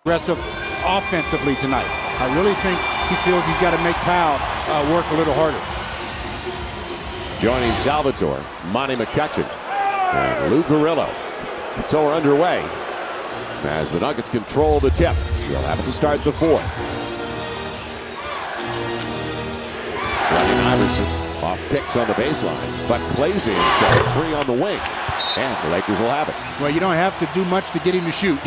aggressive offensively tonight. I really think he feels he's got to make Powell work a little harder. Joining Salvatore, Monty McCutcheon, and Lou Grillo. So we're underway as the Nuggets control the tip. They'll have to start the fourth. Ryan Iverson off picks on the baseline, but Clay's instead, free on the wing. And the Lakers will have it. Well, you don't have to do much to get him to shoot.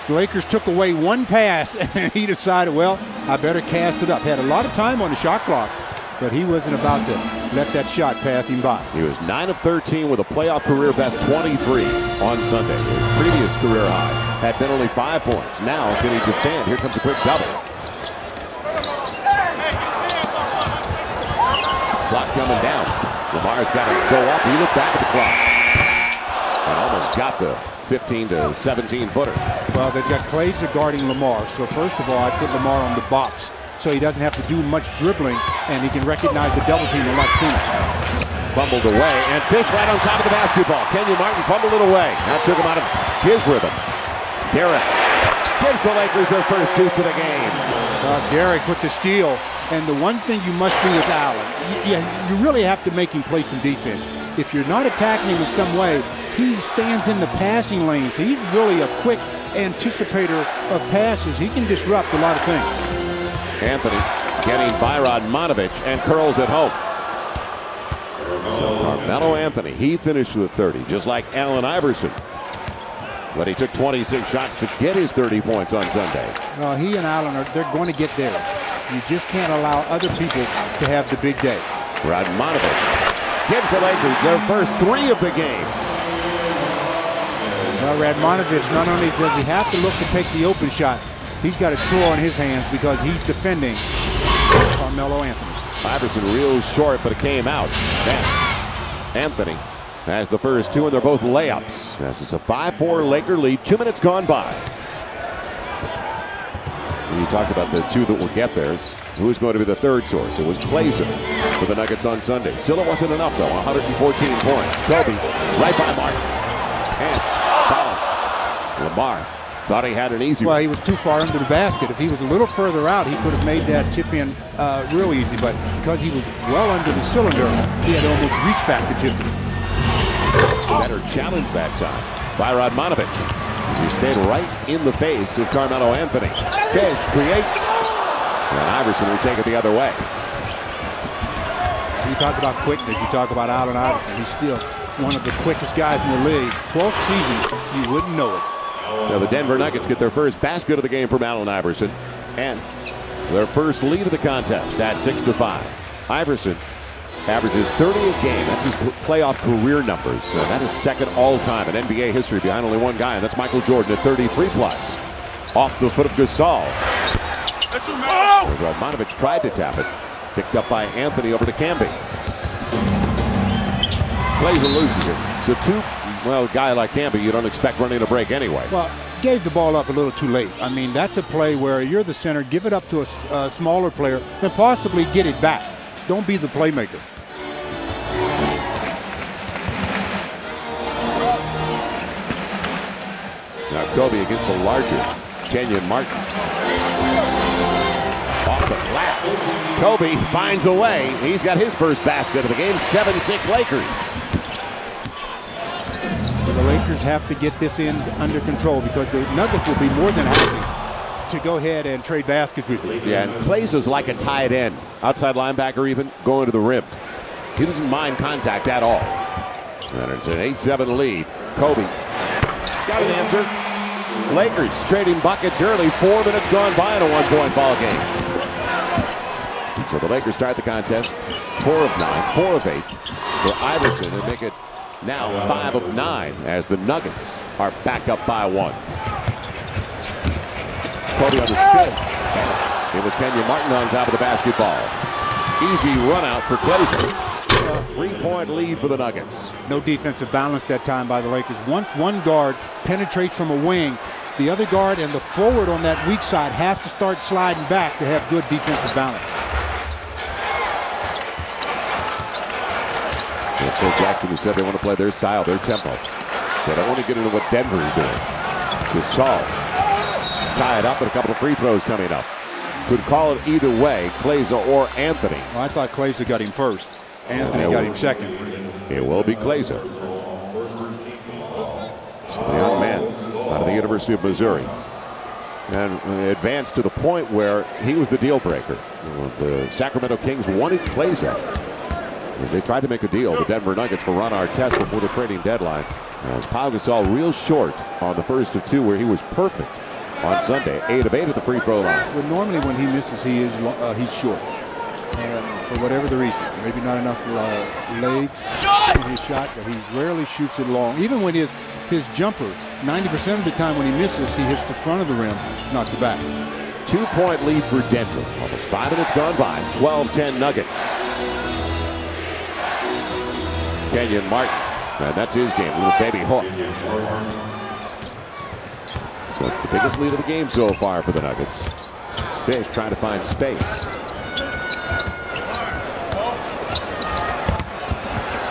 The Lakers took away one pass, and he decided, well, I better cast it up. Had a lot of time on the shot clock, but he wasn't about to let that shot pass him by. He was 9 of 13 with a playoff career best 23 on Sunday. His previous career high had been only 5 points. Now, can he defend? Here comes a quick double. Clock coming down. Lamar's got to go up. He looked back at the clock and almost got the 15 to 17 footer. Well, they've got Clay guarding Lamar. So first of all, I put Lamar on the box so he doesn't have to do much dribbling and he can recognize the double team a lot sooner. Fumbled away and Fish right on top of the basketball. Kenyon Martin fumbled it away. That took him out of his rhythm. Derek gives the Lakers their first deuce of the game. Derek with the steal. And the one thing you must do with Allen, you really have to make him play some defense. If you're not attacking him in some way, he stands in the passing lane. So he's really a quick anticipator of passes. He can disrupt a lot of things. Anthony getting by Radmanovic and curls at home. So Carmelo Anthony, he finished with 30, just like Allen Iverson. But he took 26 shots to get his 30 points on Sunday. Well, he and Allen, they're going to get there. You just can't allow other people to have the big day. Radmanovic gives the Lakers their first 3 of the game. Well, Radmanovic, not only does he have to look to take the open shot, he's got a chore on his hands because he's defending Carmelo Anthony. Iverson real short, but it came out. And Anthony has the first 2, and they're both layups. As it's a 5-4 Laker lead, 2 minutes gone by. You talked about the 2 that will get theirs. Who's going to be the third source? It was Clayson for the Nuggets on Sunday. Still, it wasn't enough, though. 114 points. Kobe right by Martin. And foul. Lamar thought he had an easy one. Well, he was too far under the basket. If he was a little further out, he could have made that tip in real easy. But because he was well under the cylinder, he had to almost reach back to tip it. Better challenge that time by Radmanovic. As he stayed right in the face of Carmelo Anthony. Fish creates, and Iverson will take it the other way. You talk about quickness, you talk about Allen Iverson. He's still one of the quickest guys in the league. 12th season, you wouldn't know it. Now the Denver Nuggets get their first basket of the game from Allen Iverson, and their first lead of the contest at 6-5. Iverson averages 30 a game. That's his playoff career numbers. That is second all-time in NBA history behind only one guy, and that's Michael Jordan at 33+. Off the foot of Gasol. Radmanovic tried to tap it. Picked up by Anthony over to Camby. Plays and loses it. So a guy like Camby, you don't expect running a break anyway. Well, gave the ball up a little too late. I mean, that's a play where you're the center, give it up to a smaller player, and possibly get it back. Don't be the playmaker. Now Kobe against the larger Kenyon Martin. Off the glass. Kobe finds a way. He's got his first basket of the game. 7-6 Lakers. The Lakers have to get this under control because the Nuggets will be more than happy to go ahead and trade baskets with you. Yeah, and plays is like a tight end. Outside linebacker even, going to the rim. He doesn't mind contact at all. And it's an 8-7 lead. Kobe got an answer. Lakers trading buckets early. 4 minutes gone by in a 1-point ball game. So the Lakers start the contest 4 of 9, 4 of 8 for Iverson and make it now 5 of 9 as the Nuggets are back up by 1. Kobe on the spin. It was Kenyon Martin on top of the basketball. Easy run out for Clayson. A 3-point lead for the Nuggets. No defensive balance that time by the Lakers. Once one guard penetrates from a wing, the other guard and the forward on that weak side have to start sliding back to have good defensive balance. Phil Jackson has said they want to play their style, their tempo. They don't want to get into what Denver is doing. Gasol tie it up, and a couple of free throws coming up. Could call it either way, Klaiza or Anthony. Well, I thought Klaiza got him first. Anthony got him second. It will be Klaiza. A young man out of the University of Missouri. And advanced to the point where he was the deal breaker. The Sacramento Kings wanted Klaiza as they tried to make a deal, the Denver Nuggets, for Ron Artest before the trading deadline. As Pau Gasol real short on the first of two, where he was perfect on Sunday. 8 of 8 at the free throw line. Well, normally when he misses, he's short. For whatever the reason, maybe not enough legs in his shot, but he rarely shoots it long. Even when his jumper, 90% of the time when he misses, he hits the front of the rim, not the back. 2-point lead for Denver. Almost 5 minutes gone by. 12-10 Nuggets. Kenyon Martin, and that's his game. Little baby hook. So it's the biggest lead of the game so far for the Nuggets. Fish trying to find space.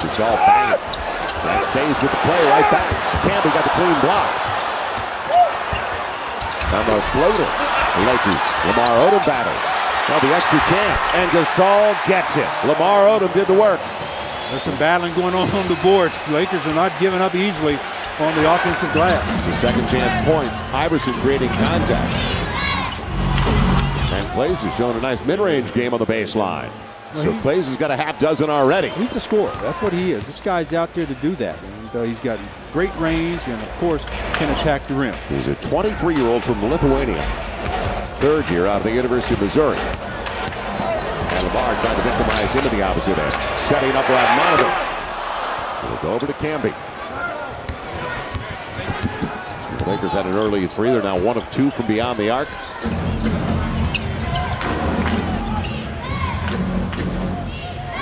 Gasol bang. That stays with the play right back. Campbell got the clean block. On the floater, the Lakers. Lamar Odom battles. Well, the extra chance, and Gasol gets it. Lamar Odom did the work. There's some battling going on the boards. The Lakers are not giving up easily on the offensive glass. So second chance points. Iverson creating contact. And Klaiza has shown a nice mid-range game on the baseline. So Klaiza's got a half dozen already. He's a scorer. That's what he is. This guy's out there to do that. And he's got great range and, of course, can attack the rim. He's a 23-year-old from Lithuania. Third year out of the University of Missouri. And Lamar trying to victimize into the opposite end. Setting up Radmanovic. We'll go over to Camby. The Lakers had an early three. They're now 1 of 2 from beyond the arc.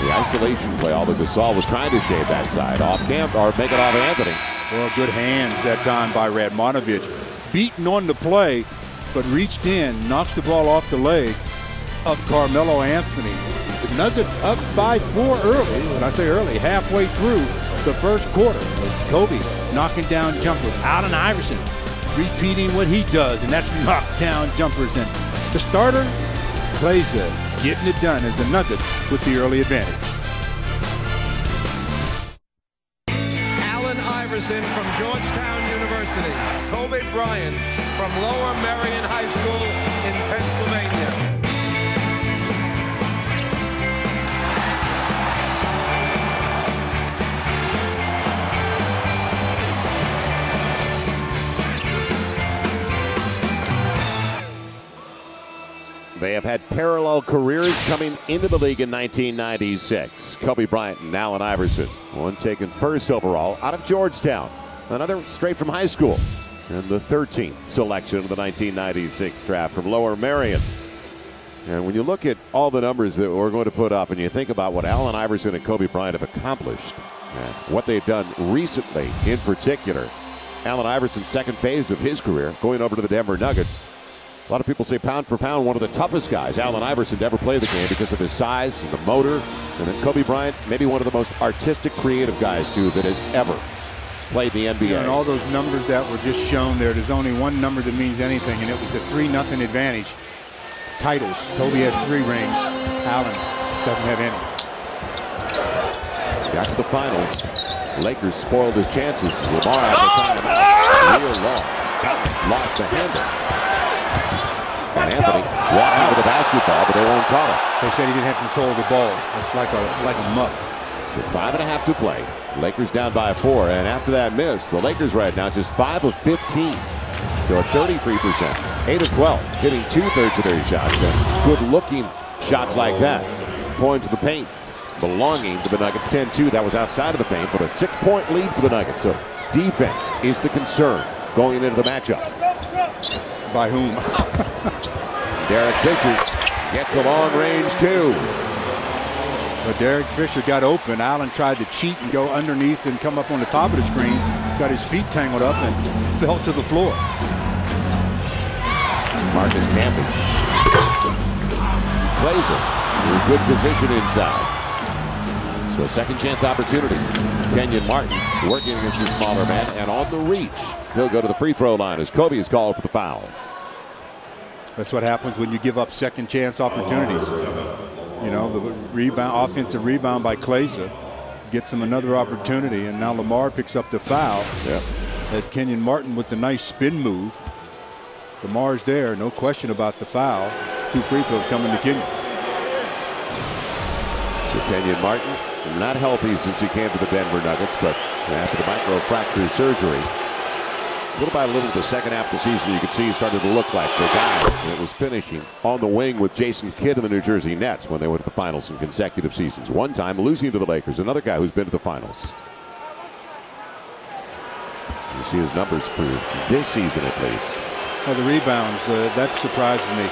The isolation play, although Gasol was trying to shade that side. Off camp, or make it off Anthony. Well, good hands that time by Radmanovic. Beaten on the play, but reached in, knocks the ball off the leg of Carmelo Anthony. The Nuggets up by 4 early. When I say early, halfway through the first quarter. Kobe knocking down jumpers. Allen Iverson repeating what he does, and that's knock down jumpers. And the starter, Klaiza, getting it done as the Nuggets with the early advantage. Allen Iverson from Georgetown University. Kobe Bryant from Lower Merion High School in Pennsylvania. They have had parallel careers coming into the league in 1996. Kobe Bryant and Allen Iverson. One taken first overall out of Georgetown. Another straight from high school. And the 13th selection of the 1996 draft from Lower Merion. And when you look at all the numbers that we're going to put up and you think about what Allen Iverson and Kobe Bryant have accomplished, and what they've done recently in particular, Allen Iverson's second phase of his career going over to the Denver Nuggets. A lot of people say pound for pound, one of the toughest guys, Allen Iverson, to ever play the game because of his size and the motor. And then Kobe Bryant, maybe one of the most artistic, creative guys, too, that has ever played the NBA. Yeah, and all those numbers that were just shown there, there's only one number that means anything, and it was the 3-0 advantage. Titles. Kobe has 3 rings. Allen doesn't have any. Got to the finals. Lakers spoiled his chances. Lamar at the time. Real long. Lost the handle. And Anthony walked out of the basketball, but they won't call it. They said he didn't have control of the ball. It's like a muff. So 5.5 to play. Lakers down by 4, and after that miss, the Lakers right now just 5 of 15. So at 33%, 8 of 12, hitting 2/3 of their shots. And good-looking shots like that. Going to the paint, belonging to the Nuggets. 10-2, that was outside of the paint, but a 6-point lead for the Nuggets. So defense is the concern going into the matchup. By whom? Derek Fisher gets the long range too. But Derek Fisher got open. Allen tried to cheat and go underneath and come up on the top of the screen. Got his feet tangled up and fell to the floor. Marcus Camby plays it. In good position inside. So a second chance opportunity. Kenyon Martin working against the smaller man, and on the reach, he'll go to the free throw line as Kobe is called for the foul. That's what happens when you give up second chance opportunities. You know, the rebound, offensive rebound by Kleza gets him another opportunity, and now Lamar picks up the foul. Yeah. As Kenyon Martin with the nice spin move. Lamar's there, no question about the foul. 2 free throws coming to Kenyon. So Kenyon Martin, not healthy since he came to the Denver Nuggets, but after the microfracture surgery, little by little, the second half of the season, you could see he started to look like the guy that was finishing on the wing with Jason Kidd and the New Jersey Nets when they went to the finals in consecutive seasons. One time losing to the Lakers, another guy who's been to the finals. You see his numbers for this season at least. Well, the rebounds, that surprises me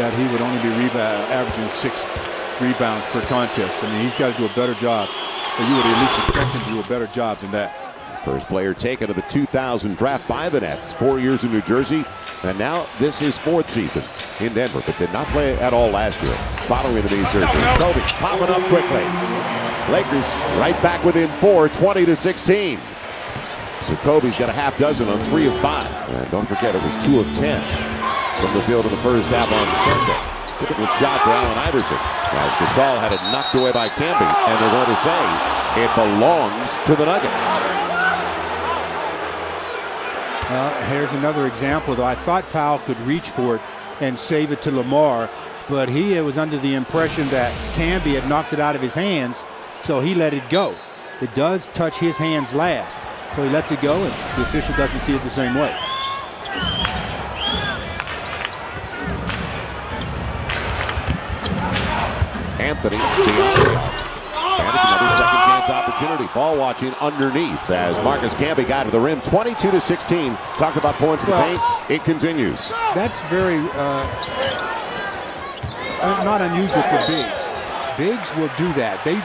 that he would only be averaging 6 rebounds per contest. I mean, he's got to do a better job. Or you would at least expect him to do a better job than that. First player taken of the 2000 draft by the Nets. 4 years in New Jersey, and now this is 4th season in Denver, but did not play at all last year following the knee surgery. Kobe popping up quickly. Lakers right back within 4, 20-16. So Kobe's got a half dozen on 3 of 5. And don't forget, it was 2 of 10 from the field in the first half on Sunday. Good shot for Allen Iverson. As Gasol had it knocked away by Camby, and they're going to say it belongs to the Nuggets. Here's another example, though. I thought Powell could reach for it and save it to Lamar, but he was under the impression that Camby had knocked it out of his hands, so he let it go. It does touch his hands last, so he lets it go, and the official doesn't see it the same way. Anthony another second chance opportunity. Ball watching underneath as Marcus Camby got to the rim. 22-16. Talked about points in the paint. It continues. That's very not unusual for bigs. Bigs will do that. They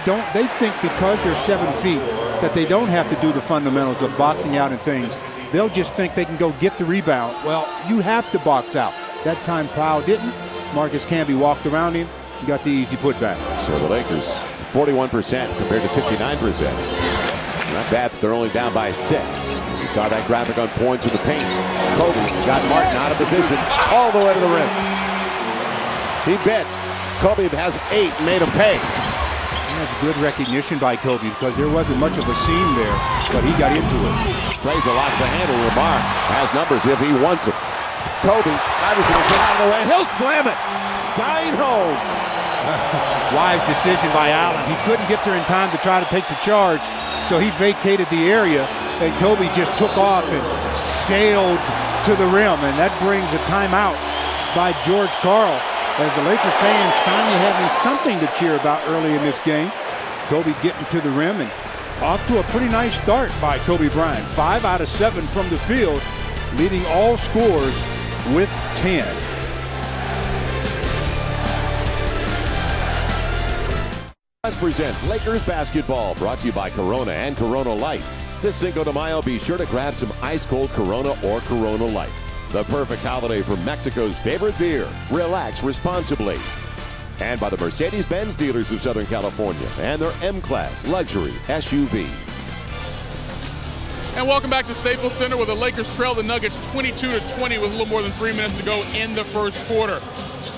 think because they're 7 feet that they don't have to do the fundamentals of boxing out and things. They'll just think they can go get the rebound. Well, you have to box out. That time Powell didn't. Marcus Camby walked around him. He got the easy putback. So the Lakers 41% compared to 59%. Not bad that they're only down by 6. You saw that graphic on points in the paint. Kobe got Martin out of position all the way to the rim. He bit. Kobe has 8, made him pay. That's good recognition by Kobe because there wasn't much of a seam there, but he got into it. Frazier lost the handle. Lamar has numbers if he wants them. Kobe, Iverson will get out of the way. He'll slam it. Skying home. Wise decision by Allen. He couldn't get there in time to try to take the charge, so he vacated the area, and Kobe just took off and sailed to the rim, and that brings a timeout by George Karl, as the Lakers fans finally having something to cheer about early in this game. Kobe getting to the rim and off to a pretty nice start by Kobe Bryant. 5 out of 7 from the field, leading all scorers with 10. Presents Lakers basketball, brought to you by Corona and Corona Light. This Cinco de Mayo, be sure to grab some ice-cold Corona or Corona Light. The perfect holiday for Mexico's favorite beer. Relax responsibly. And by the Mercedes-Benz dealers of Southern California and their M-Class luxury SUV. And welcome back to Staples Center, where the Lakers trail the Nuggets 22-20 with a little more than 3 minutes to go in the first quarter.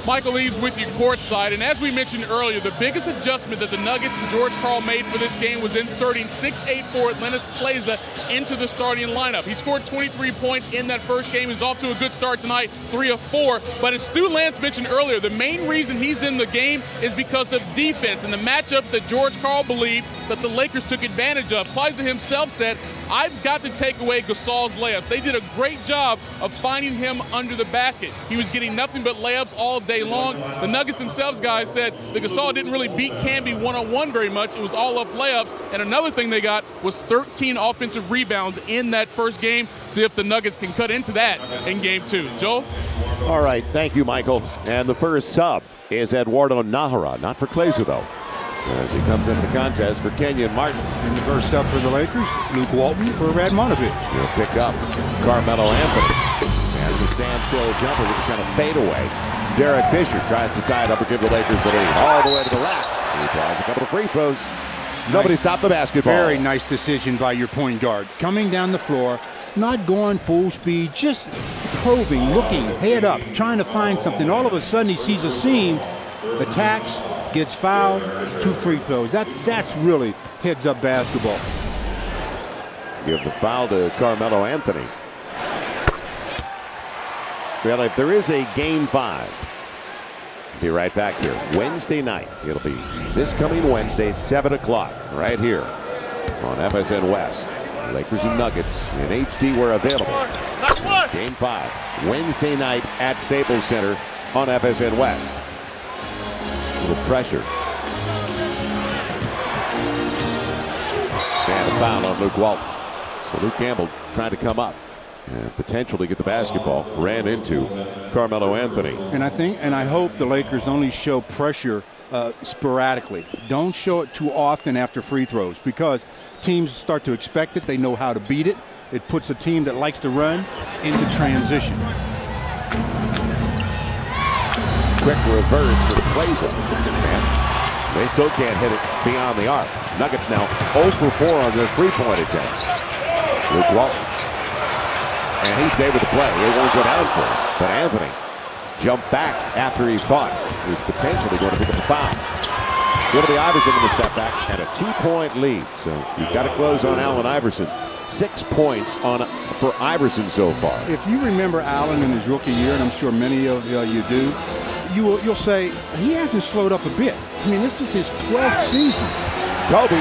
Michael Eaves with you courtside, and as we mentioned earlier, the biggest adjustment that the Nuggets and George Karl made for this game was inserting 6'8" forward Lennis Kleza into the starting lineup. He scored 23 points in that first game. He's off to a good start tonight, 3 of 4. But as Stu Lance mentioned earlier, the main reason he's in the game is because of defense and the matchups that George Karl believed that the Lakers took advantage of. Kleza himself said, "I've got to take away Gasol's layups." They did a great job of finding him under the basket. He was getting nothing but layups all day long. The Nuggets themselves, guys, said that Gasol didn't really beat Camby one-on-one very much. It was all up layups. And another thing they got was 13 offensive rebounds in that first game. See if the Nuggets can cut into that in game 2. Joel? All right, thank you, Michael. And the first sub is Eduardo Nahara, not for Kleza, though, as he comes into the contest for Kenyon Martin. And the first up for the Lakers, Luke Walton for Radmanovich. He'll pick up Carmelo Anthony. And the standstill jumper with a kind of fadeaway. Derek Fisher tries to tie it up and give the Lakers the lead. All the way to the left. He draws a couple of free throws. Nobody stopped the basketball. Very nice decision by your point guard. Coming down the floor, not going full speed, just probing, looking, head up, trying to find something. All of a sudden he sees a seam, attacks, gets fouled, 2 free throws. That's really heads-up basketball. Give the foul to Carmelo Anthony. Well, if there is a game 5, be right back here Wednesday night. It'll be this coming Wednesday, 7 o'clock, right here on FSN West. Lakers and Nuggets in HD were available. Game 5, Wednesday night at Staples Center on FSN West. A little pressure. And a foul on Luke Walton. So Luke Campbell trying to come up and potentially get the basketball. Ran into Carmelo Anthony. And I hope the Lakers only show pressure sporadically. Don't show it too often after free throws, because teams start to expect it. They know how to beat it. It puts a team that likes to run into transition. Quick reverse for the Blazers. They still can't hit it beyond the arc. Nuggets now 0 for 4 on their three-point attempts. Luke Walton. And he stayed with the play. They won't go down for it. But Anthony jumped back after he thought he was potentially going to pick up the foul. Going to be Iverson in the step back and a 2-point lead. So you've got to close on Allen Iverson. 6 points for Iverson so far. If you remember Allen in his rookie year, and I'm sure many of you do, you'll say he hasn't slowed up a bit. I mean, this is his 12th season. Kobe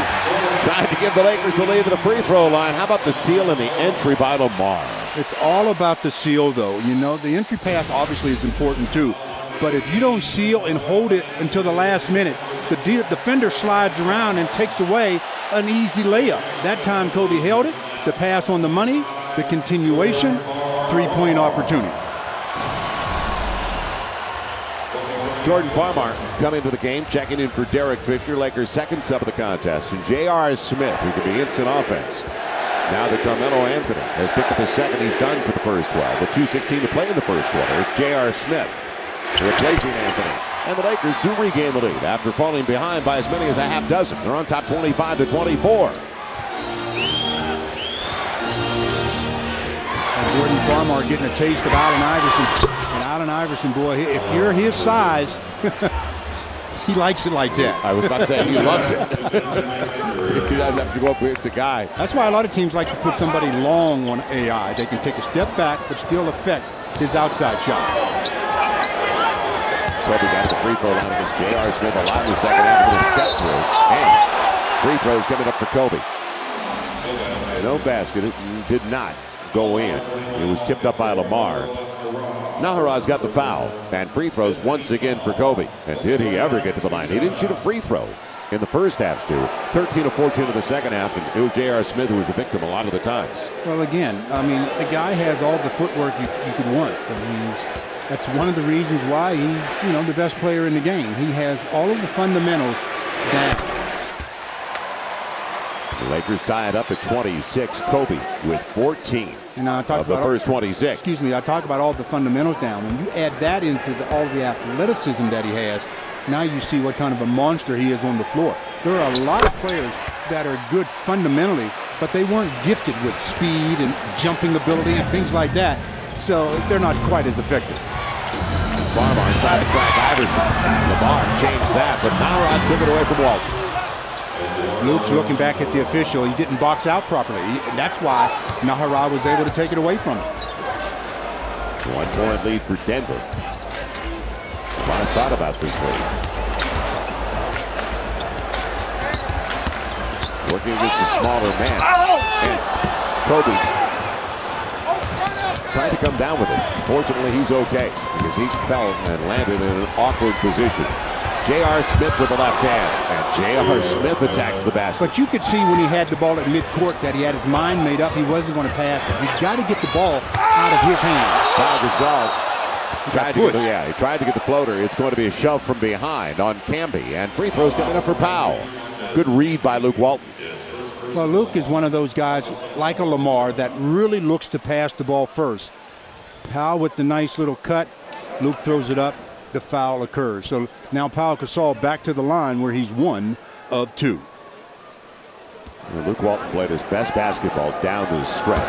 trying to give the Lakers the lead to the free throw line. How about the seal and the entry by Lamar? It's all about the seal, though. You know, the entry pass obviously is important too. But if you don't seal and hold it until the last minute, the defender slides around and takes away an easy layup. That time Kobe held it, the pass on the money, the continuation, 3-point opportunity. Jordan Farmar coming into the game, checking in for Derek Fisher, Lakers' second sub of the contest, and J.R. Smith, who could be instant offense. Now that Carmelo Anthony has picked up his second, he's done for the first 12. With 2:16 to play in the first quarter, J.R. Smith replacing Anthony. And the Lakers do regain the lead after falling behind by as many as a half dozen. They're on top 25-24. And Jordan Farmar getting a taste of Allen Iverson. And Allen Iverson, boy, if you're his size, he likes it like that. I was about to say, he loves it. He doesn't have to go up against the guy. That's why a lot of teams like to put somebody long on AI. They can take a step back but still affect his outside shot. Kobe got to the free throw line against J.R. Smith a lot in the second half with a step through. And free throws coming up for Kobe. No basket. It did not go in. It was tipped up by Lamar. Naharaz got the foul. And free throws once again for Kobe. And did he ever get to the line? He didn't shoot a free throw in the first half, Stu. 13 of 14 in the second half. And it was J.R. Smith who was the victim a lot of the times. Well, again, I mean, the guy has all the footwork you could want. I mean, that's one of the reasons why he's, you know, the best player in the game. He has all of the fundamentals that. The Lakers tie it up at 26. Kobe with 14 of the first 26. Excuse me, I talk about all the fundamentals down. When you add that into all the athleticism that he has, now you see what kind of a monster he is on the floor. There are a lot of players that are good fundamentally, but they weren't gifted with speed and jumping ability and things like that. So they're not quite as effective. Farmar tried to track Iverson. Lamar changed that, but Naharaz took it away from Walton. Luke's looking back at the official. He didn't box out properly. And that's why Naharaz was able to take it away from him. 1-point lead for Denver. A lot of thought about this lead. Working against a smaller man. And Kobe trying to come down with it. Fortunately, he's okay because he fell and landed in an awkward position. J.R. Smith with the left hand, and J.R. Smith attacks the basket. But you could see when he had the ball at midcourt that he had his mind made up. He wasn't going to pass it. He's got to get the ball out of his hands. Foul he tried to get the floater. It's going to be a shove from behind on Camby, and free throws coming up for Powell. Good read by Luke Walton. Well, Luke is one of those guys like a Lamar that really looks to pass the ball first. Powell with the nice little cut. Luke throws it up. The foul occurs. So now Pau Gasol back to the line where he's 1 of 2. And Luke Walton played his best basketball down the stretch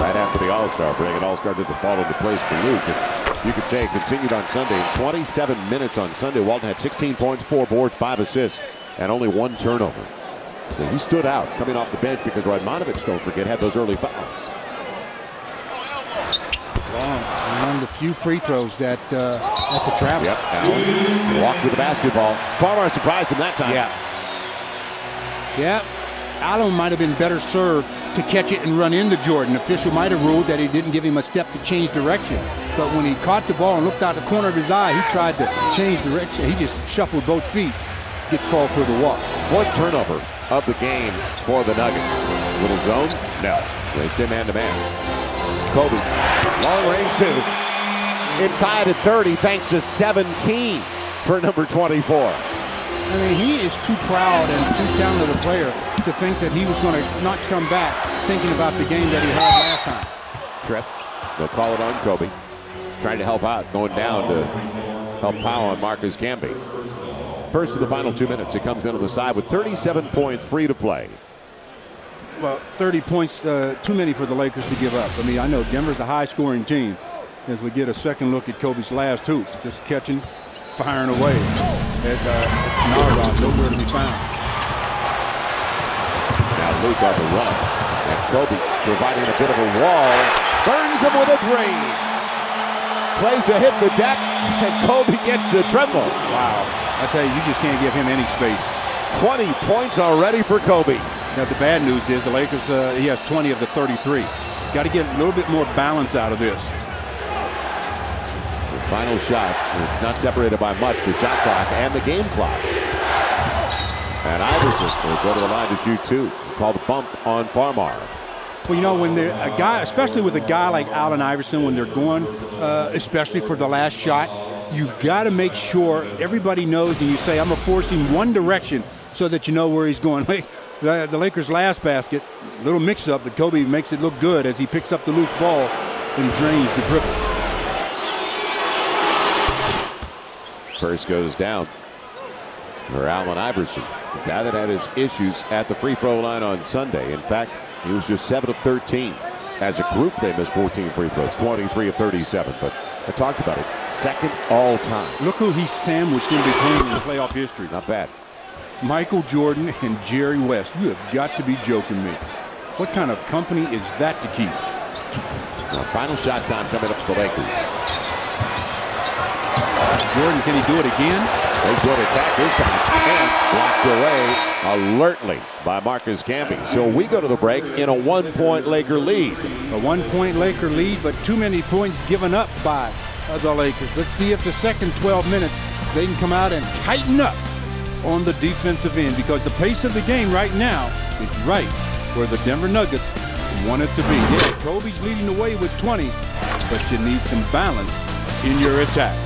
right after the All-Star break. It all started to fall into place for Luke. And you could say it continued on Sunday. In 27 minutes on Sunday, Walton had 16 points, 4 boards, 5 assists, and only 1 turnover. So he stood out coming off the bench because Radmanovic, don't forget, had those early fouls. One of the few free throws that's a travel. Yep, Allen walked with the basketball. Farmar surprised him that time. Yeah. Allen might have been better served to catch it and run into Jordan. Official might have ruled that he didn't give him a step to change direction. But when he caught the ball and looked out the corner of his eye, he tried to change direction. He just shuffled both feet. Gets called for the walk. 1 turnover of the game for the Nuggets. Little zone? No. They stay man-to-man. Kobe, long range 2. It's tied at 30 thanks to 17 for number 24. I mean, he is too proud and too talented a player to think that he was going to not come back thinking about the game that he had last time. Trip. They'll call it on Kobe. Trying to help out, going down to help Powell on Marcus Camby. First of the final 2 minutes, it comes in on the side with 37.3 to play. Well, 30 points, too many for the Lakers to give up. I mean, I know Denver's a high-scoring team. As we get a second look at Kobe's last hoop, just catching, firing away. Nardon, nowhere to be found. Now Luke on the run. And Kobe providing a bit of a wall. Burns him with a 3. Plays a hit the deck, and Kobe gets the triple. Wow. I tell you, you just can't give him any space. 20 points already for Kobe. Now, the bad news is the Lakers, he has 20 of the 33. Got to get a little bit more balance out of this. The final shot, it's not separated by much, the shot clock and the game clock. And Iverson will go to the line to shoot 2. Call the bump on Farmar. Well, you know, when they're a guy, especially with a guy like Allen Iverson, when they're going, especially for the last shot, you've got to make sure everybody knows, and you say, I'm going to force him one direction so that you know where he's going. The Lakers' last basket, little mix-up, but Kobe makes it look good as he picks up the loose ball and drains the triple. First goes down for Allen Iverson, the guy that had his issues at the free throw line on Sunday. In fact, he was just 7 of 13. As a group, they missed 14 free throws, 23 of 37. But I talked about it, second all time. Look who he's sandwiched in between in playoff history. Not bad. Michael Jordan and Jerry West. You have got to be joking me. What kind of company is that to keep? Now, final shot time coming up for the Lakers. Jordan, can he do it again? He's going to attack this time and blocked away alertly by Marcus Camby. So we go to the break in a 1-point Laker lead. A 1-point Laker lead, but too many points given up by the Lakers. Let's see if the second 12 minutes they can come out and tighten up on the defensive end, because the pace of the game right now is right where the Denver Nuggets want it to be. Yeah, Kobe's leading the way with 20, but you need some balance in your attack.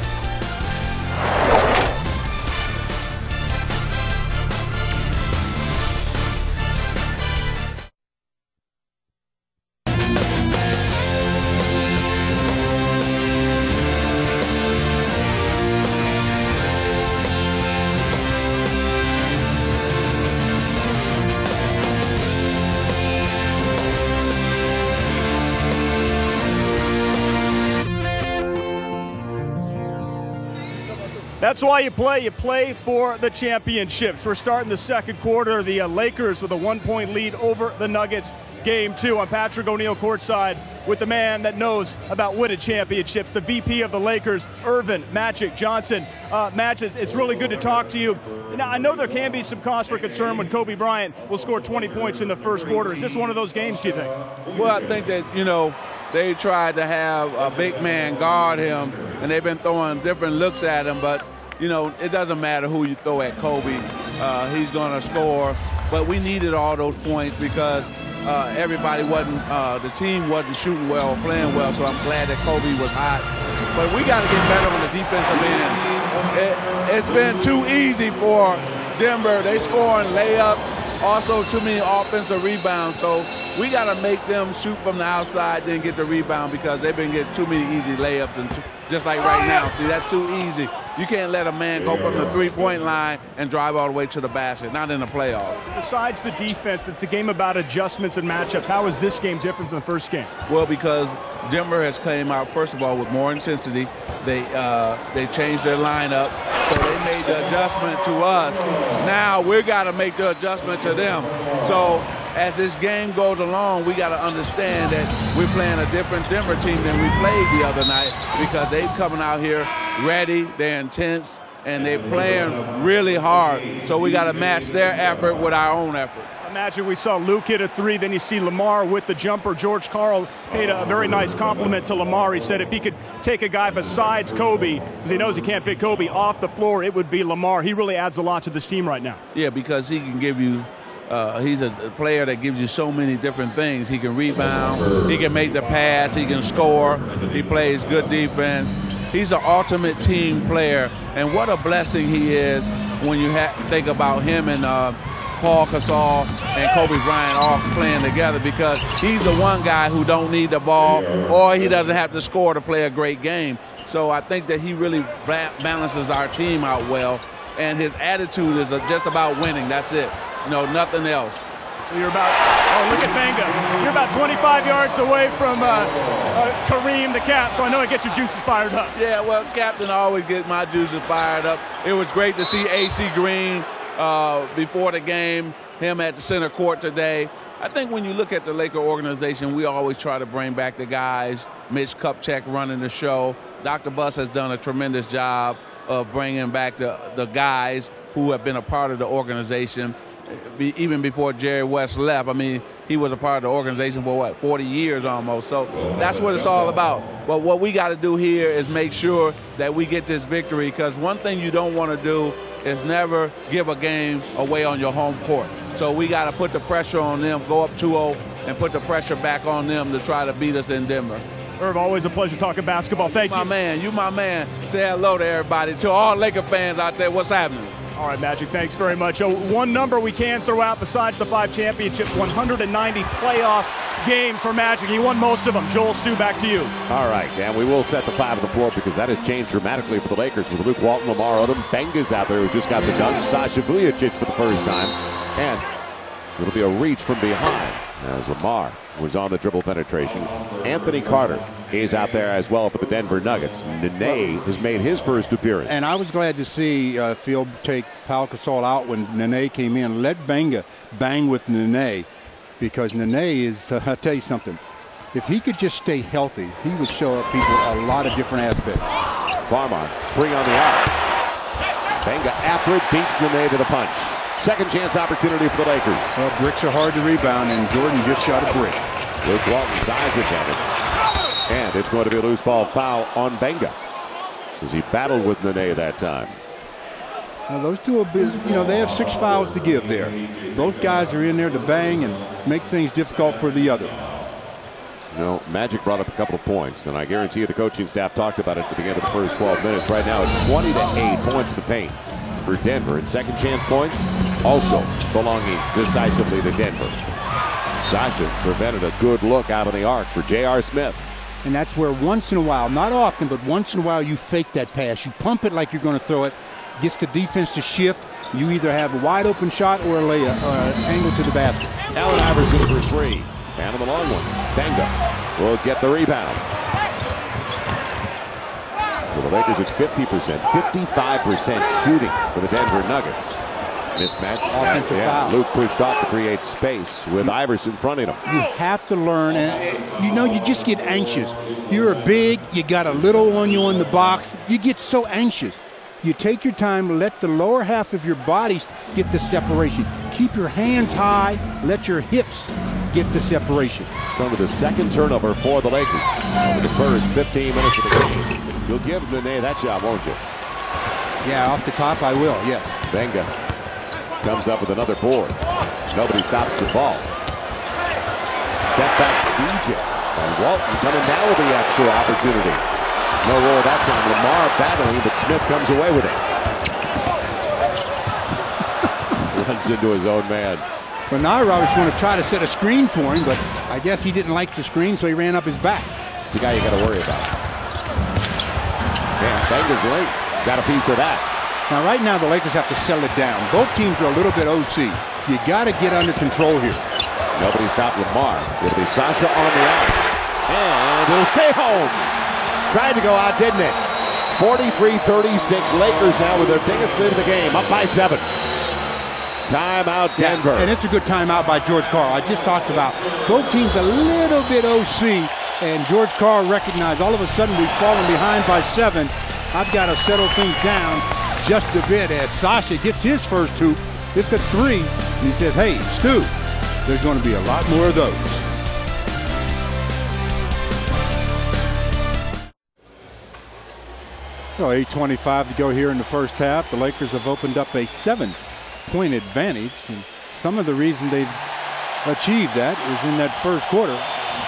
That's why you play for the championships. We're starting the second quarter. The Lakers with a 1-point lead over the Nuggets. Game 2. I'm Patrick O'Neal courtside with the man that knows about winning championships, the VP of the Lakers, Earvin Magic Johnson. Magic, it's really good to talk to you. Now, I know there can be some cause for concern when Kobe Bryant will score 20 points in the first quarter. Is this one of those games, do you think? Well, I think that, they tried to have a big man guard him, and they've been throwing different looks at him, but it doesn't matter who you throw at Kobe. He's going to score. But we needed all those points because everybody the team wasn't shooting well or playing well, so I'm glad that Kobe was hot. But we got to get better on the defensive end. It's been too easy for Denver. They scoring layups, also too many offensive rebounds. So we got to make them shoot from the outside, then get the rebound, because they've been getting too many easy layups, and just like right now. See, that's too easy. You can't let a man go from the three-point line and drive all the way to the basket, not in the playoffs. Besides the defense, it's a game about adjustments and matchups. How is this game different from the first game? Well, because Denver has came out, first of all, with more intensity. They changed their lineup, so they made the adjustment to us. Now we got to make the adjustment to them. So as this game goes along, we got to understand that we're playing a different Denver team than we played the other night because they're coming out here ready, they're intense, and they're playing really hard. So we got to match their effort with our own effort. Imagine we saw Luke hit a three, then you see Lamar with the jumper. George Karl paid a very nice compliment to Lamar. He said if he could take a guy besides Kobe, because he knows he can't pick Kobe, off the floor, it would be Lamar. He really adds a lot to this team right now. Yeah, because he can give you he's a player that gives you so many different things. He can rebound, he can make the pass, he can score, he plays good defense. He's an ultimate team player, and what a blessing he is when you think about him and Paul Gasol and Kobe Bryant all playing together, because he's the one guy who don't need the ball or he doesn't have to score to play a great game. So I think that he really balances our team out well, and his attitude is just about winning. That's it. No, nothing else. You're about, oh, look at Benga. You're about 25 yards away from Kareem, the cap, so I know it gets your juices fired up. Yeah, well, Captain always gets my juices fired up. It was great to see AC Green before the game, him at the center court today. I think when you look at the Laker organization, we always try to bring back the guys. Mitch Kupchak running the show. Dr. Buss has done a tremendous job of bringing back the guys who have been a part of the organization. Even before Jerry West left, I mean, he was a part of the organization for, what, 40 years almost. So that's what it's all about. But what we got to do here is make sure that we get this victory, because one thing you don't want to do is never give a game away on your home court. So we got to put the pressure on them, go up 2-0, and put the pressure back on them to try to beat us in Denver. Irv, always a pleasure talking basketball. Thank you. My man, you my man. Say hello to everybody. To all Laker fans out there, what's happening? All right, Magic, thanks very much. One number we can throw out besides the 5 championships, 190 playoff games for Magic. He won most of them. Joel Stu, back to you. All right, and we will set the 5 on the floor because that has changed dramatically for the Lakers with Luke Walton, Lamar Odom, Benga's out there who just got the dunk, Sasha Vujacic for the first time, and it'll be a reach from behind as Lamar was on the dribble penetration. Anthony Carter is out there as well for the Denver Nuggets. Nene has made his first appearance. And I was glad to see Field take Pau Gasol out when Nene came in. Let Benga bang with Nene, because Nene is, I'll tell you something, if he could just stay healthy, he would show up people a lot of different aspects. Farmon, free on the arc. Benga after it, beats Nene to the punch. Second chance opportunity for the Lakers. Well, bricks are hard to rebound, and Jordan just shot a brick. Luke Walton size advantage. And it's going to be a loose ball foul on Benga, as he battled with Nene that time. Now those two are busy. You know, they have 6 fouls to give there. Both guys are in there to bang and make things difficult for the other. You know, Magic brought up a couple of points, and I guarantee you the coaching staff talked about it at the end of the first 12 minutes. Right now it's 20-8 points to the paint for Denver, and second chance points also belonging decisively to Denver. Sasha prevented a good look out on the arc for J.R. Smith. And that's where once in a while, not often, but once in a while you fake that pass. You pump it like you're going to throw it, gets the defense to shift. You either have a wide open shot or a layup, angle to the basket. Allen Iverson for 3. And the long one. Benga will get the rebound. For the Lakers, it's 50%, 55% shooting for the Denver Nuggets. Mismatch. Offensive foul. Luke pushed off to create space with Iverson fronting him. You have to learn, and you know, you just get anxious. You're big, you got a little on you in the box. You get so anxious. You take your time, let the lower half of your body get the separation. Keep your hands high, let your hips get the separation. So with the second turnover for the Lakers over the first 15 minutes of the game. You'll give Nene that job, won't you? Yeah, off the top I will, yes. Benga comes up with another board. Nobody stops the ball. Step back DJ. And Walton coming down with the extra opportunity. No roll that time. Lamar battling, but Smith comes away with it. Runs into his own man. Well, Naira was going to try to set a screen for him, but I guess he didn't like the screen, so he ran up his back. It's the guy you got to worry about. Man, Benga's late. got a piece of that. Now, right now, the Lakers have to settle it down. Both teams are a little bit OC. You got to get under control here. Nobody stopped Lamar. It'll be Sasha on the out. And it'll stay home. Tried to go out, didn't it? 43-36. Lakers now with their biggest lead of the game, up by 7. Timeout, Denver. Yeah, and it's a good timeout by George Karl. I just talked about both teams a little bit OC, and George Karl recognized all of a sudden we've fallen behind by 7. I've got to settle things down just a bit as Sasha gets his first hoop. It's a 3, and he says, hey, Stu, there's going to be a lot more of those. Well, 8:25 to go here in the first half. The Lakers have opened up a 7-point advantage, and some of the reason they've achieved that is in that first quarter.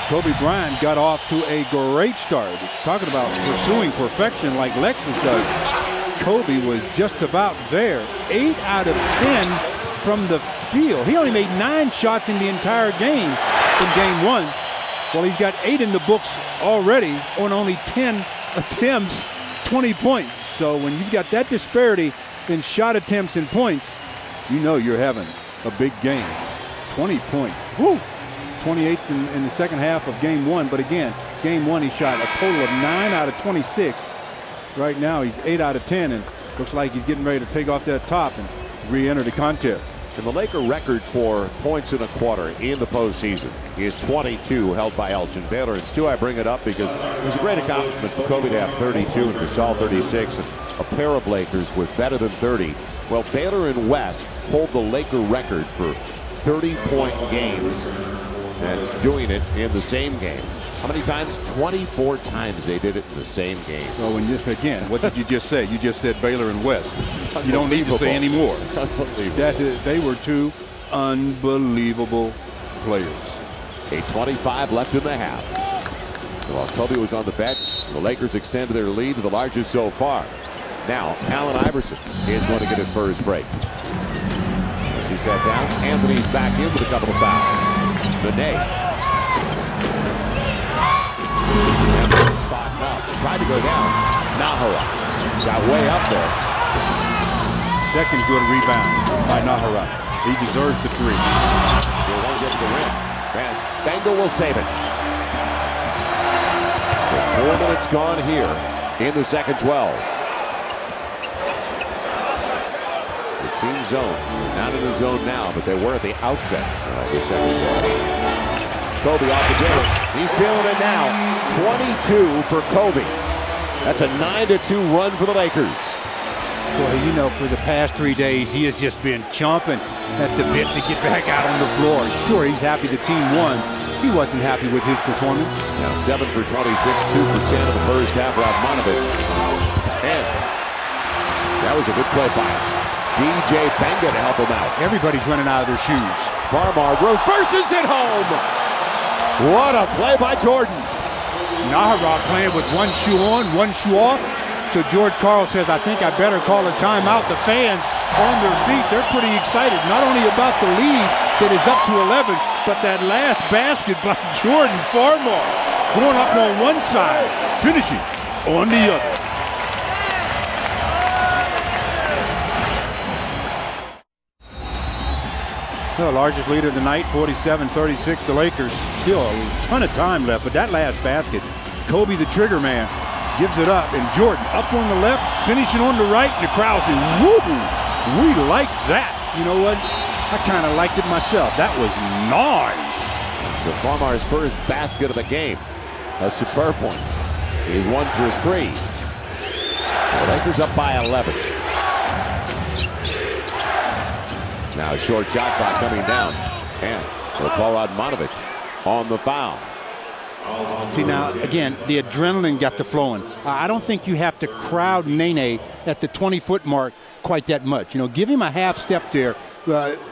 Kobe Bryant got off to a great start. Talking about pursuing perfection like Lexus does. Kobe was just about there. 8 out of 10 from the field. He only made 9 shots in the entire game in game 1. Well, he's got 8 in the books already on only 10 attempts, 20 points. So when you've got that disparity in shot attempts and points, you know you're having a big game. 20 points. Woo! 28 in the second half of game 1. But again, game 1 he shot a total of 9 out of 26. Right now he's 8 out of 10 and looks like he's getting ready to take off that top and re-enter the contest. And the Laker record for points in a quarter in the postseason is 22, held by Elgin Baylor. And Stu, I bring it up because it was a great accomplishment for Kobe to have 32 and Gasol 36, and a pair of Lakers with better than 30. Well, Baylor and West hold the Laker record for 30-point games and doing it in the same game. How many times? 24 times they did it in the same game. Well, when you, again, what did you just say? You just said Baylor and West. You don't need to say any more. They were 2 unbelievable players. 8:25 left in the half. While Kobe was on the bench, the Lakers extended their lead to the largest so far. Now, Allen Iverson is going to get his first break. As he sat down, Anthony's back in with a couple of fouls. Nene. Spotting up. Tried to go down. Nahara got way up there. Second good rebound by Nahara. He deserves the 3. He won't get to the rim. And Bengal will save it. So 4 minutes gone here in the second 12. The team zone. They're not in the zone now, but they were at the outset of the second 12. Kobe off the dribble. He's feeling it now. 22 for Kobe. That's a 9-2 run for the Lakers. Boy, you know, for the past 3 days, he has just been chomping at the bit to get back out on the floor. Sure, he's happy the team won. He wasn't happy with his performance. Now 7 for 26, 2 for 10 in the first half. Radmanovich. And that was a good play by him. DJ Benga to help him out. Everybody's running out of their shoes. Farmar reverses it home. What a play by Jordan. Nahara playing with one shoe on, one shoe off. So George Karl says, I think I better call a timeout. The fans on their feet, they're pretty excited, not only about the lead that is up to 11, but that last basket by Jordan Farmar. Going up on one side, finishing on the other. The largest lead of the night, 47-36. The Lakers, still a ton of time left, but that last basket, Kobe the trigger man gives it up, and Jordan up on the left, finishing on the right, and the crowd says, woo, we like that. You know what? I kind of liked it myself. That was nice. So Farmar's first basket of the game. A superb point. He's 1 for 3. The Lakers up by 11. Now a short shot clock coming down. And they'll call Radmanovich on the foul. See, now, again, the adrenaline got to flowing. I don't think you have to crowd Nene at the 20-foot mark quite that much. You know, give him a half step there.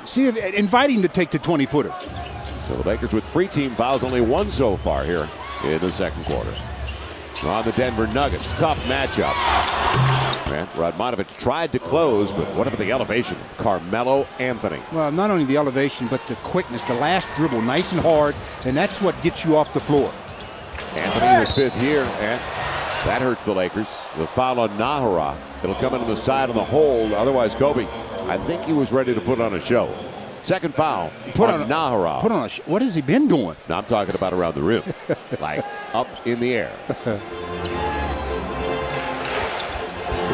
See, invite him to take the 20-footer. So the Lakers with 3 team fouls, only 1 so far here in the second quarter. On the Denver Nuggets, tough matchup. Man, Radmanovich tried to close, but what about the elevation? Carmelo Anthony. Well, not only the elevation, but the quickness, the last dribble, nice and hard, and that's what gets you off the floor. Anthony was 5th here, and That hurts the Lakers. The foul on Nahara. It'll come into the side on the hold. Otherwise, Kobe, I think he was ready to put on a show. Second foul on Nahara. Put on what has he been doing? Now I'm talking about around the rim, like up in the air. So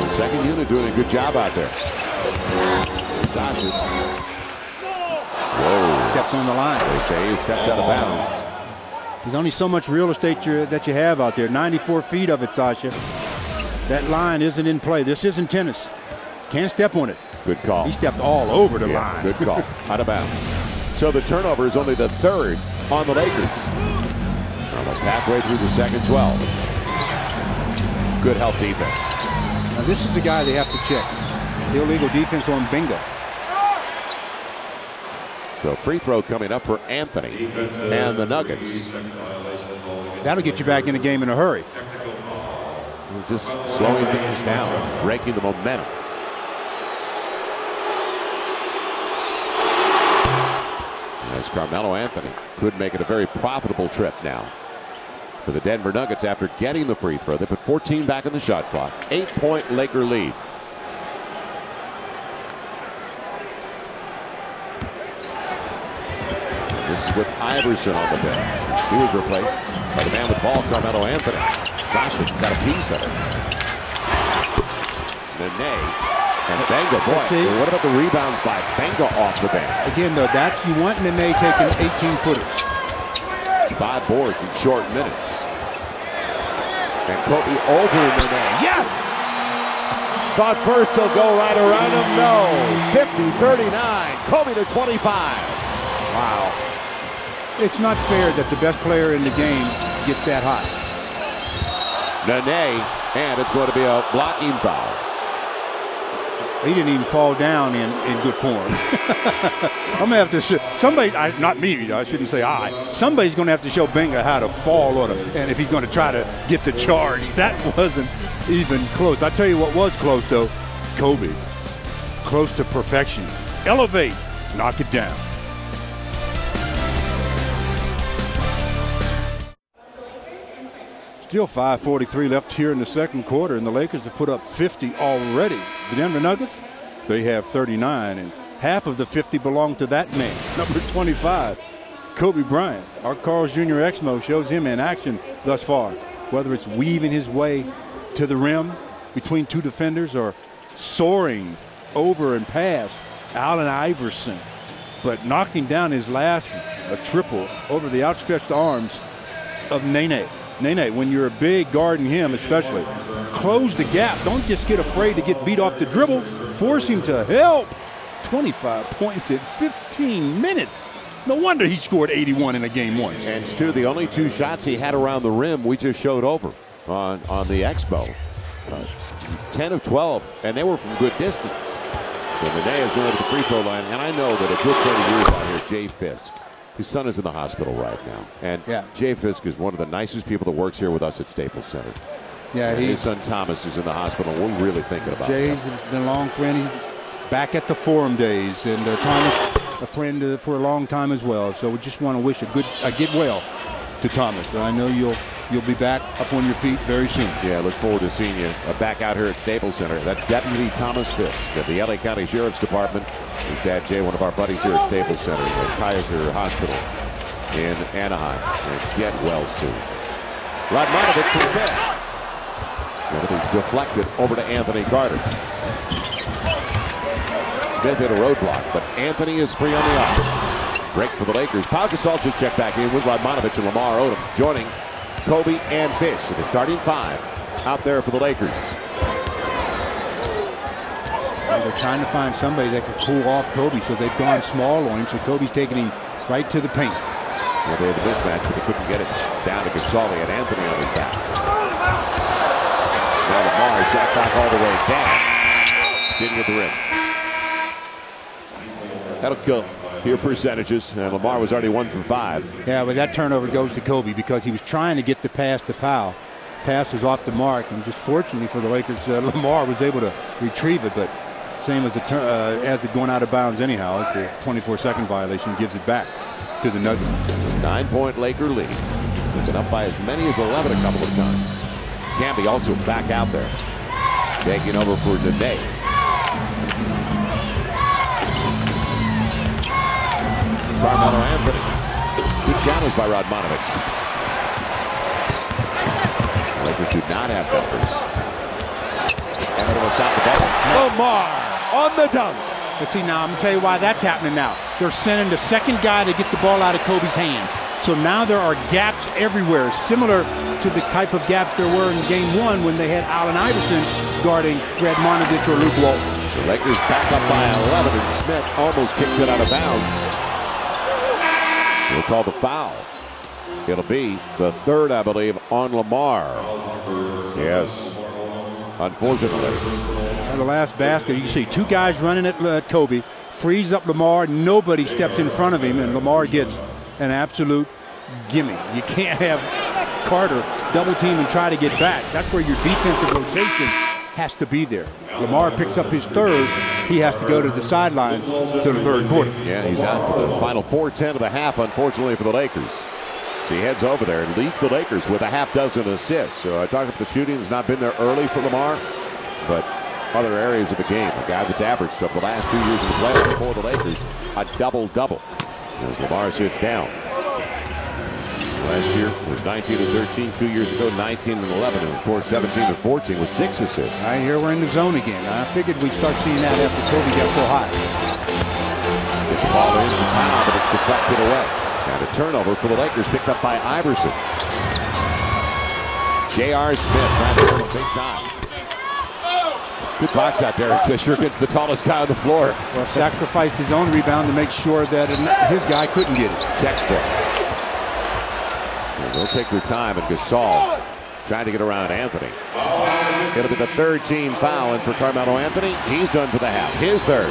the second unit doing a good job out there. Sasha. Whoa. Steps on the line. They say he stepped out of bounds. There's only so much real estate that you have out there. 94 feet of it, Sasha. That line isn't in play. This isn't tennis. Can't step on it. Good call. He stepped all over the line. Good call. Out of bounds. So the turnover is only the third on the Lakers. Almost halfway through the second 12. Good help defense. Now this is the guy they have to check. Illegal defense on Bingo. So free throw coming up for Anthony and the Nuggets. That'll get you back in the game in a hurry. We're just slowing things down, breaking the momentum. As Carmelo Anthony could make it a very profitable trip now for the Denver Nuggets after getting the free throw. They put 14 back on the shot clock. 8-point Laker lead. This is with Iverson on the bench. He was replaced by the man with the ball, Carmelo Anthony. Sasha got a piece of it. Nene and Benga. Boy, what about the rebounds by Benga off the bench? Again, though, you want Nene taking 18-footers. 5 boards in short minutes. And Kobe over Nene. Yes! Thought first he'll go right around him. No. 50-39. Kobe to 25. Wow. It's not fair that the best player in the game gets that high. Nene, and it's going to be a blocking foul. He didn't even fall down in good form. I'm going to have to somebody, not me, I shouldn't say I. Somebody's going to have to show Benga how to fall on him, and if he's going to try to get the charge. That wasn't even close. I tell you what was close, though. Kobe, close to perfection. Elevate, knock it down. Still 5:43 left here in the second quarter, and the Lakers have put up 50 already. The Denver Nuggets, they have 39, and half of the 50 belong to that man, number 25, Kobe Bryant. Our Carl's Jr. Exmo shows him in action thus far, whether it's weaving his way to the rim between two defenders or soaring over and past Allen Iverson, but knocking down his last a triple over the outstretched arms of Nene. Nene, when you're a big guarding him especially, close the gap. Don't just get afraid to get beat off the dribble. Force him to help. 25 points in 15 minutes. No wonder he scored 81 in a game once. And Stu, the only 2 shots he had around the rim we just showed over on the Expo. 10 of 12, and they were from good distance. So Nene is going to the free throw line, and I know that a good friend of yours out here, Jay Fisk. His son is in the hospital right now. And Jay Fisk is one of the nicest people that works here with us at Staples Center. Yeah, his son Thomas is in the hospital. We're really thinking about Jay's been a long friend. He's back at the Forum days. And Thomas, a friend for a long time as well. So we just want to wish a get well to Thomas. I know you'll be back up on your feet very soon. Yeah, look forward to seeing you back out here at Staples Center. That's Deputy Thomas Fisk of the LA County Sheriff's Department. His dad, Jay, one of our buddies here at Staples Center at Kaiser Hospital in Anaheim. And get well soon. Radmanovic from Fisk. Going to be deflected over to Anthony Carter. Smith hit a roadblock, but Anthony is free on the arc. Break for the Lakers. Pau Gasol just checked back in with Radmanovic and Lamar Odom joining Kobe and Fish. So the starting 5 out there for the Lakers. They're trying to find somebody that can cool off Kobe, so they've gone small on him. So Kobe's taking him right to the paint. Well, they had a mismatch, but they couldn't get it down to Gasol. They had Anthony on his back. Now Lamar shot clock all the way down. Didn't get the rim. That'll kill your percentages. And Lamar was already 1 for 5. Yeah, but that turnover goes to Kobe because he was trying to get the pass to Powell. Pass was off the mark, and just fortunately for the Lakers, Lamar was able to retrieve it. But same as as it going out of bounds anyhow. It's the 24-second violation, gives it back to the Nuggets. 9-point Laker lead. They've been up by as many as 11 a couple of times. Camby also back out there. Taking over for Nene. Carmelo Anthony. Good challenge by Radmanovich. The Lakers do not have numbers. Anthony will stop the ball. Lamar on the dunk. But see, now I'm going to tell you why that's happening now. They're sending the second guy to get the ball out of Kobe's hands. So now there are gaps everywhere, similar to the type of gaps there were in game 1 when they had Allen Iverson guarding Radmanovich or Luke Walton. The Lakers back up by 11, and Smith almost kicked it out of bounds. We'll call the foul. It'll be the third, I believe, on Lamar. Yes, unfortunately. On the last basket, you can see 2 guys running at Kobe, frees up Lamar, nobody steps in front of him, and Lamar gets an absolute gimme. You can't have Carter double team and try to get back. That's where your defensive rotation has to be there. Lamar picks up his third. He has to go to the sidelines to the third quarter. Yeah, he's out for the final 4:10 of the half, unfortunately for the Lakers. So he heads over there and leads the Lakers with a half dozen assists. So I talked about the shooting has not been there early for Lamar, but other areas of the game. A guy that's averaged over the last 2 years in the playoffs for the Lakers a double-double. As Lamar sits down. Last year was 19-13. 2 years ago, 19-11. And of course, 17-14 with 6 assists. Right here, we're in the zone again. I figured we'd start seeing that after Kobe got so hot. Get the ball in for Powell, but it's deflected away. And a turnover for the Lakers, picked up by Iverson. J.R. Smith trying to hit him big time. Good box out there. Fisher gets the tallest guy on the floor. Well, sacrificed his own rebound to make sure that his guy couldn't get it. Textbook. And they'll take their time, and Gasol trying to get around Anthony. It'll be the third team foul, and for Carmelo Anthony, he's done for the half. His third.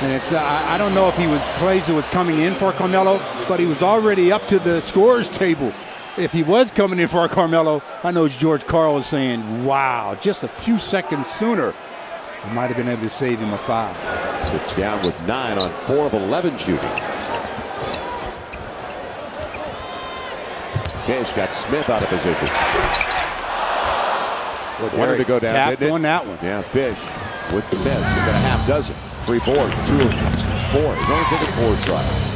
And it's I don't know if he was plays that was coming in for Carmelo, but he was already up to the scorer's table. If he was coming in for Carmelo, I know George Karl was saying, wow, just a few seconds sooner, he might have been able to save him a foul. Sits down with 9 on 4 of 11 shooting. Fish got Smith out of position. Wanted to go down, tapped didn't it? on that one. Yeah, Fish with the miss. He's got a half dozen. 3 boards, 2 of 4. He's only taken 4 tries.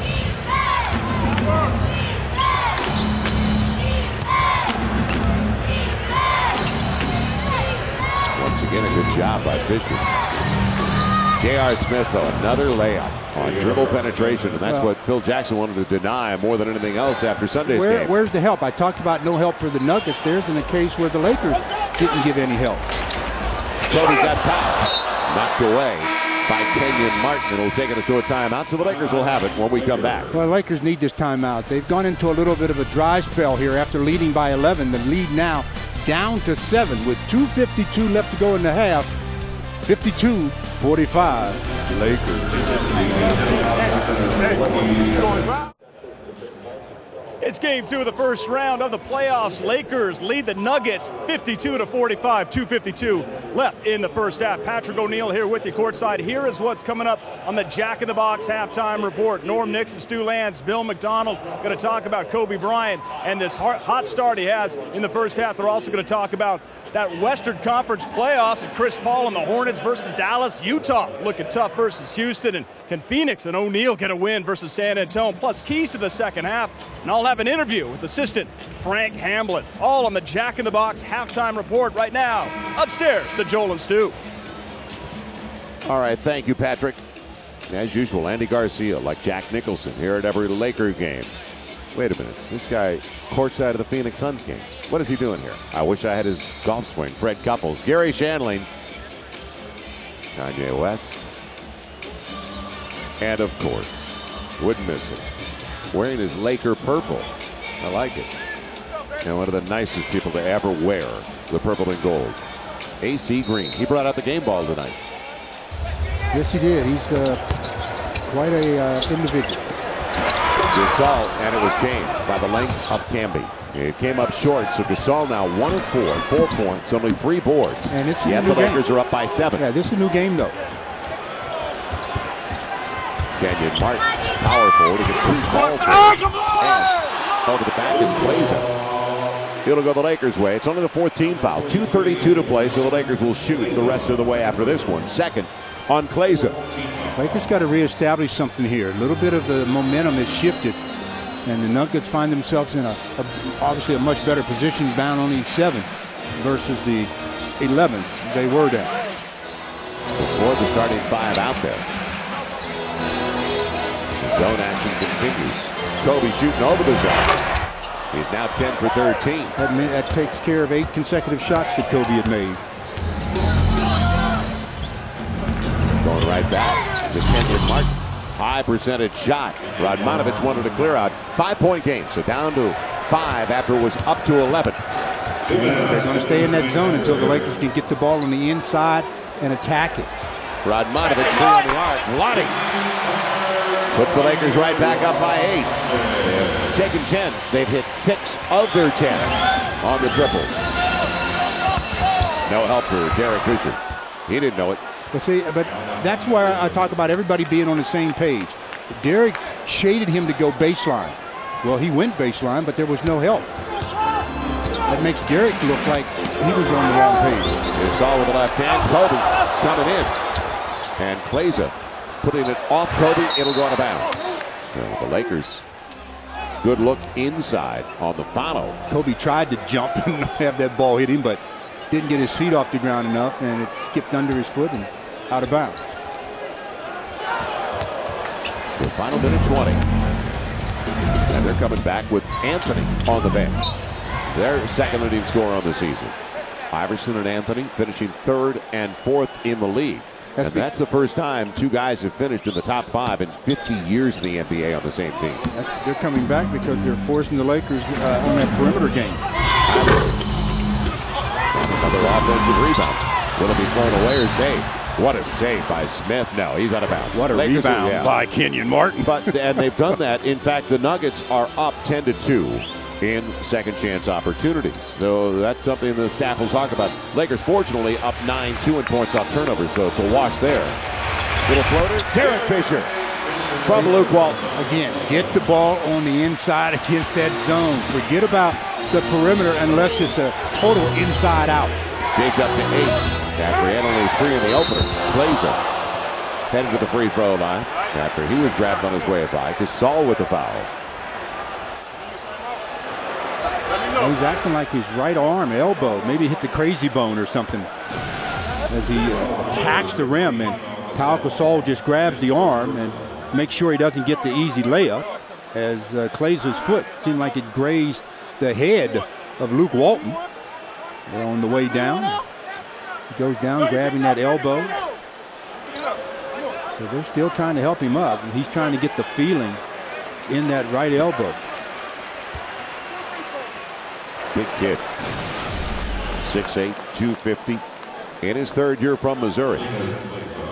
Once again, a good job by Fisher. J.R. Smith, though, another layup on dribble penetration, and that's what Phil Jackson wanted to deny more than anything else after Sunday's game. Where's the help? I talked about no help for the Nuggets. There's in a case where the Lakers didn't give any help. Kobe got fouled, knocked away by Kenyon Martin. It'll take it a short timeout, so the Lakers will have it when we come back. Well, the Lakers need this timeout. They've gone into a little bit of a dry spell here after leading by 11. The lead now down to 7 with 2:52 left to go in the half. 52-45 Lakers. It's game 2 of the first round of the playoffs. Lakers lead the Nuggets 52-45, 2:52 left in the first half. Patrick O'Neal here with you courtside. Here is what's coming up on the Jack in the Box halftime report. Norm Nixon, Stu Lance, Bill McDonald going to talk about Kobe Bryant and this hot start he has in the first half. They're also going to talk about that Western Conference playoffs and Chris Paul and the Hornets versus Dallas. Utah looking tough versus Houston. And can Phoenix and O'Neal get a win versus San Antonio? Plus keys to the second half. And I'll have an interview with assistant Frank Hamblin. All on the Jack in the Box halftime report right now. Upstairs to Joel and Stu. All right, thank you, Patrick. As usual, Andy Garcia, like Jack Nicholson, here at every Laker game. Wait a minute, this guy courtside of the Phoenix Suns game. What is he doing here? I wish I had his golf swing. Fred Couples, Gary Shandling, Kanye West, and of course, wouldn't miss it, wearing his Laker purple. I like it. And one of the nicest people to ever wear the purple and gold. AC Green. He brought out the game ball tonight. Yes, he did. He's quite a individual. Gasol, and it was changed by the length of Camby. It came up short, so Gasol now 1 of 4, 4 points, only 3 boards. And it's yet the Lakers are up by 7. Yeah, this is a new game, though. Kenyon Martin, power forward, he gets too small for it. And over the back is Blazer. It'll go the Lakers' way. It's only the 4th team foul. 2:32 to play, so the Lakers will shoot the rest of the way after this one. Second on Kleza. Lakers got to reestablish something here. A little bit of the momentum has shifted, and the Nuggets find themselves in obviously a much better position, bound only 7 versus the 11 they were down. Before the starting 5 out there. The zone action continues. Kobe shooting over the zone. He's now 10 for 13. That takes care of 8 consecutive shots that Kobe had made. Going right back to Kenyon Martin. High percentage shot. Radmanovic wanted to clear out. 5-point game, so down to 5 after it was up to 11. They're going to stay in that zone until the Lakers can get the ball on the inside and attack it. Radmanovic 3 on the arc. Lottie puts the Lakers right back up by 8. They've taken 10. They've hit 6 of their 10 on the triples. No help for Derek Fisher. He didn't know it. But that's where I talk about everybody being on the same page. Derek shaded him to go baseline. Well, he went baseline, but there was no help. That makes Derek look like he was on the wrong page. You saw with the left hand, Kobe coming in. And Kleza putting it off Kobe. It'll go out of bounds. So the Lakers, good look inside on the follow. Kobe tried to jump and have that ball hit him, but didn't get his feet off the ground enough, and it skipped under his foot and out of bounds. The final minute 20. And they're coming back with Anthony on the bench. Their second leading scorer on the season. Iverson and Anthony finishing 3rd and 4th in the league. And that's the first time 2 guys have finished in the top 5 in 50 years in the NBA on the same team. They're coming back because they're forcing the Lakers on that perimeter game. Another offensive rebound. Will it be thrown away or saved? What a save by Smith. No, he's out of bounds. What a Lakers rebound by Kenyon Martin. And they've done that. In fact, the Nuggets are up 10-2 in second chance opportunities. So that's something the staff will talk about. Lakers fortunately up 9-2 in points off turnovers, so it's a wash there. Little floater. Derek Fisher from Luke Walton. Again, get the ball on the inside against that zone. Forget about the perimeter unless it's a total inside out. Fish up to 8 after he had only 3 in the opener. Kleza headed to the free throw line after he was grabbed on his way by Gasol with the foul. He's acting like his right arm, elbow, maybe hit the crazy bone or something as he attacks the rim, and Pau Gasol just grabs the arm and makes sure he doesn't get the easy layup as Kleza's foot seemed like it grazed the head of Luke Walton. They're on the way down. He goes down grabbing that elbow. So they're still trying to help him up. He's trying to get the feeling in that right elbow. Big kid. 6'8", 250. In his 3rd year from Missouri.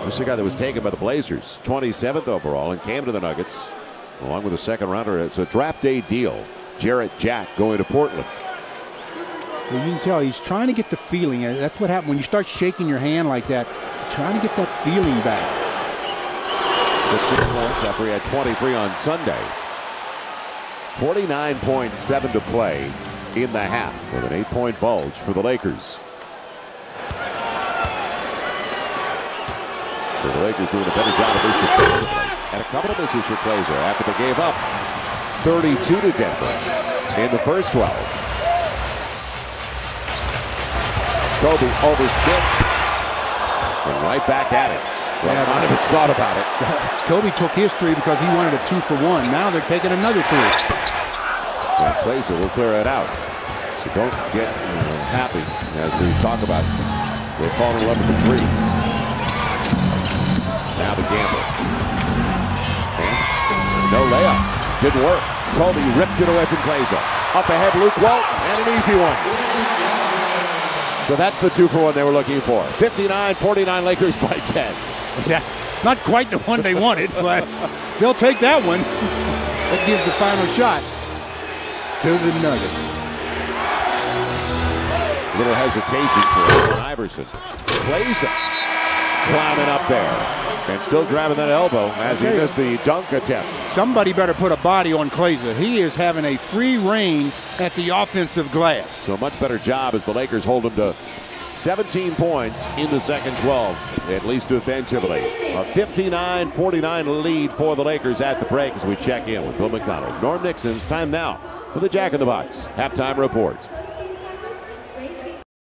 This is a guy that was taken by the Blazers. 27th overall and came to the Nuggets along with a 2nd rounder. It's a draft day deal. Jarrett Jack going to Portland. Well, you can tell he's trying to get the feeling. That's what happens when you start shaking your hand like that. Trying to get that feeling back. With 6 points after he had 23 on Sunday. 49.7 to play in the half with an 8-point bulge for the Lakers. So the Lakers doing a better job of this defensively. And a couple of misses for Kleza after they gave up 32 to Denver in the first 12. Kobe over Smith. And right back at it. Radmanovic thought about it. Kobe took his 3 because he wanted a 2-for-1. Now they're taking another 3. And Kleza will clear it out. So don't get happy as we talk about they've fallen in love with the 3s. Now the gamble. And no layup. Didn't work. Kobe ripped it away from Kleza. Up ahead, Luke Walton, and an easy one. So that's the 2-for-1 they were looking for. 59-49 Lakers by 10. Yeah, not quite the one they wanted, but they'll take that one. That gives the final shot to the Nuggets. Little hesitation for Iverson. Kleza climbing up there. And still grabbing that elbow as he missed the dunk attempt. Somebody better put a body on Klaiser. He is having a free reign at the offensive glass. So much better job as the Lakers hold him to 17 points in the second 12, at least defensively. A 59-49 lead for the Lakers at the break as we check in with Bill McDonald. Norm Nixon's time now for the Jack in the Box halftime report.